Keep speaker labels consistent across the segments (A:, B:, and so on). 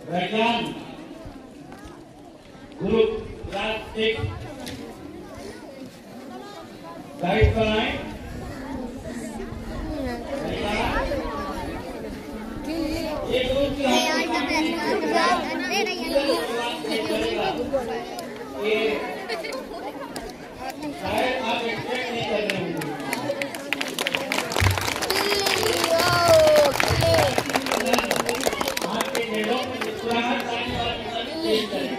A: Rajyan, Group Class 6, Guide बनाएं। ये group की शायद आप एक्सपेक्ट नहीं कर रहे होंगे। आपके चेहरों में मुस्कुराहट आने वाली तेज करें।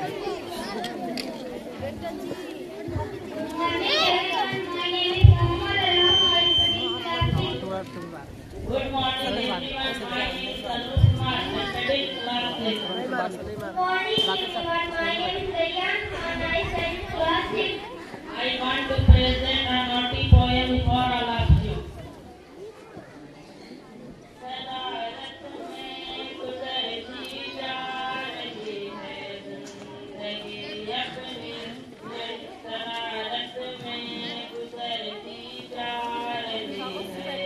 A: Good morning everyone. My name is Anuj Kumar. I study class 6. Good morning everyone. My name is Rajyan and I study class 6. I want to present a naughty poem for all of you. शरारत में गुजरती जा रही है जिंदगी अपनी, शरारत में गुजरती जा रही है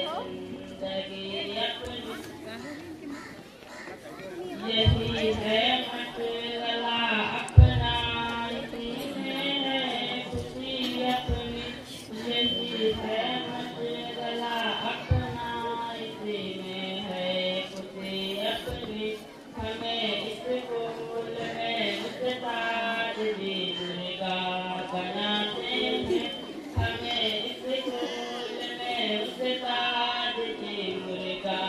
A: जिंदगी अपनी, यही है मशगला अपना, इसी में है खुशी अपनी, यही है मशगला अपना, इसी में है खुशी अपनी, हमें स्कूल में उस्ताद जी दुर्गा बनाते हैं, हमें स्कूल में उस्ताद जी दुर्गा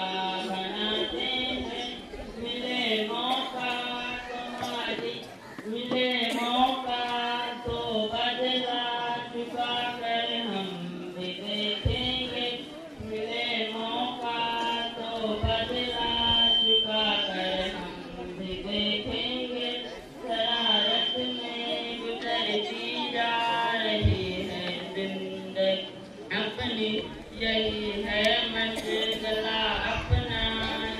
A: बनाते हैं, मिले मौका तो बदला चुका कर हम भी देखेंगे, मिले मौका तो बदला चुका कर हम भी देखेंगे, शरारत में गुजरती जा रही है जिंदगी अपनी, यही है मशगला अपना,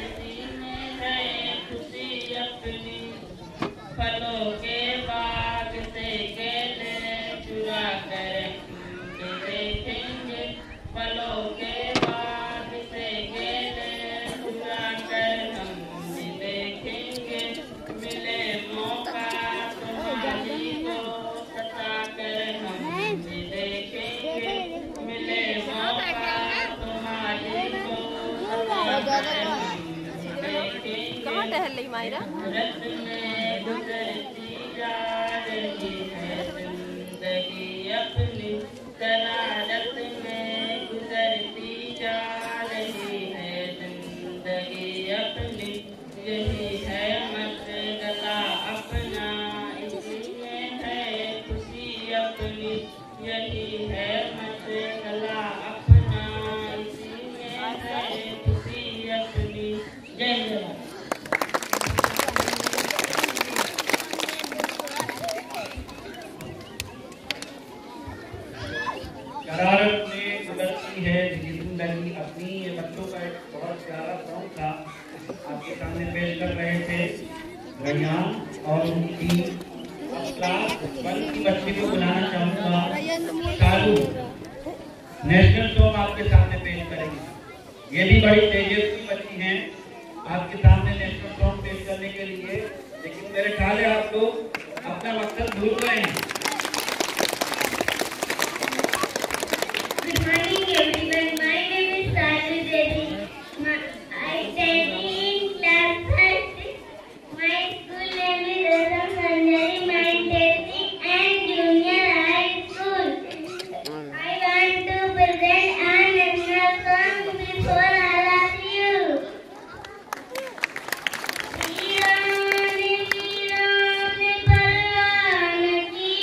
A: इसी में है खुशी अपनी, फलों के बाग से केले चुरा कर हम देखेंगे, फलों के बाग से केले चुरा कर हम देखेंगे, मिले मौका तो माली को सता कर हम देखेंगे, मिले मौका तो माली को सता कर हम देखेंगे,
B: कहाँ टहल रही मायरा?
A: रत में गुजरती जा रही है जिंदगी अपनी, शरारत में गुजरती जा रही है जिंदगी अपनी, यही है मशगला अपना, इसी में है खुशी अपनी, यही है मशगला अपना, इसी में है खुशी अपनी। जय जवान। शरारत में गुजरती है जिंदगी अपनी, ये बच्चों का एक बहुत प्यारा सॉन्ग था, आपके सामने पेश कर रहे थे रैयान और उनकी क्लास 1 की बच्ची को बुलाना चाहूँगा, शालू नेशनल सॉन्ग आपके सामने पेश करेंगे। ये भी बड़ी तेजस्वी बच्ची हैं आपके सामने नेशनल सॉन्ग पेश करने के लिए, लेकिन मेरे ख्याल है आप लोग अपना मकसद भूल गए हैं।
C: Good morning everyone. My name is Salu Devi. I study in class 1. My school name is Rosam Sanjari Mindesi and Junior High School. I want to present a national song before all of you. वीरों ने परवान की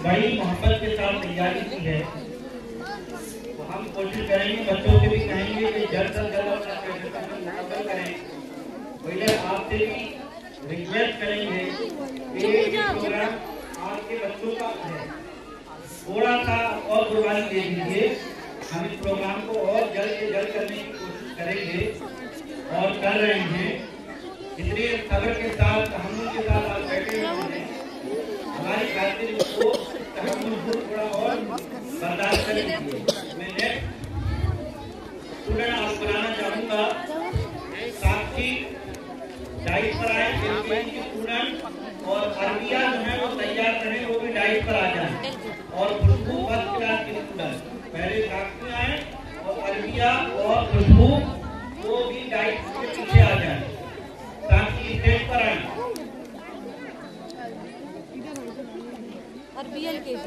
A: बड़ी मोहब्बत के साथ तैयारी की है, तो हम कोशिश करेंगे, बच्चों से भी कहेंगे कि जल्द से जल्द अपना मुकम्मल करें। पहले आपसे भी रिक्वेस्ट करेंगे कि प्रोग्राम आपके बच्चों का है, थोड़ा सा और कुर्बानी दे दीजिए। हम इस प्रोग्राम को और जल्द से जल्द करने की कोशिश करेंगे और कर रहे हैं। इसलिए सब्र के साथ हम उनके साथ आप बैठे हुए हैं, हमारी खातिर को थोड़ा और बर्दाश्त करेंगे। मैं नेक्स्ट स्टूडेंट आपको बनाना चाहूँगा, साक्षी डाइट पर आए, एलकेजी स्टूडेंट और अरबिया जो है वो तैयार करें, वो भी डाइट पर आ जाए। और खुशबू फर्स्ट क्लास के स्टूडेंट पहले साक्षी आए और अरबिया और खुशबू वो भी डाइट के पीछे आ जाए। साक्षी स्टेज पर
B: BLKG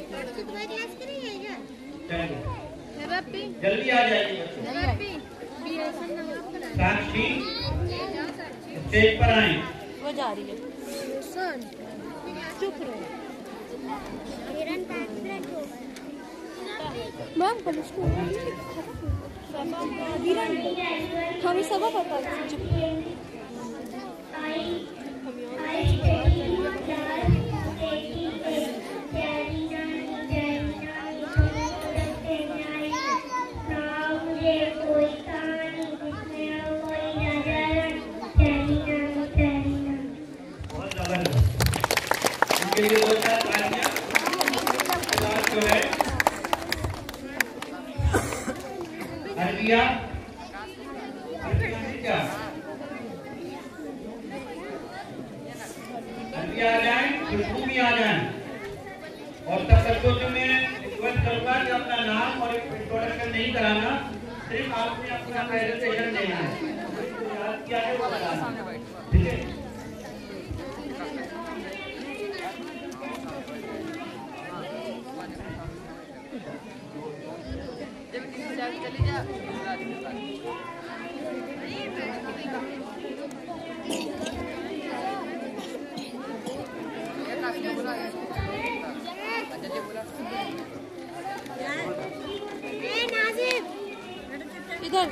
A: जल्दी आ जाइए। साक्षी स्टेज पर आए।
B: वो जा रही है। चुप रहो। मैम पुलिस को हमें सब पता है।
A: उनके लिए बहुत सारा तालियां। जो है अरबिया आ जाए, खुशबू भी आ जाए। और तब तक तो मैं रिक्वेस्ट करूंगा कि अपना नाम और इंट्रोडक्शन नहीं कराना, सिर्फ आपने अपना प्रेजेंटेशन देना है। याद किया है वो बताना, ठीक है?
B: चली जा। इधर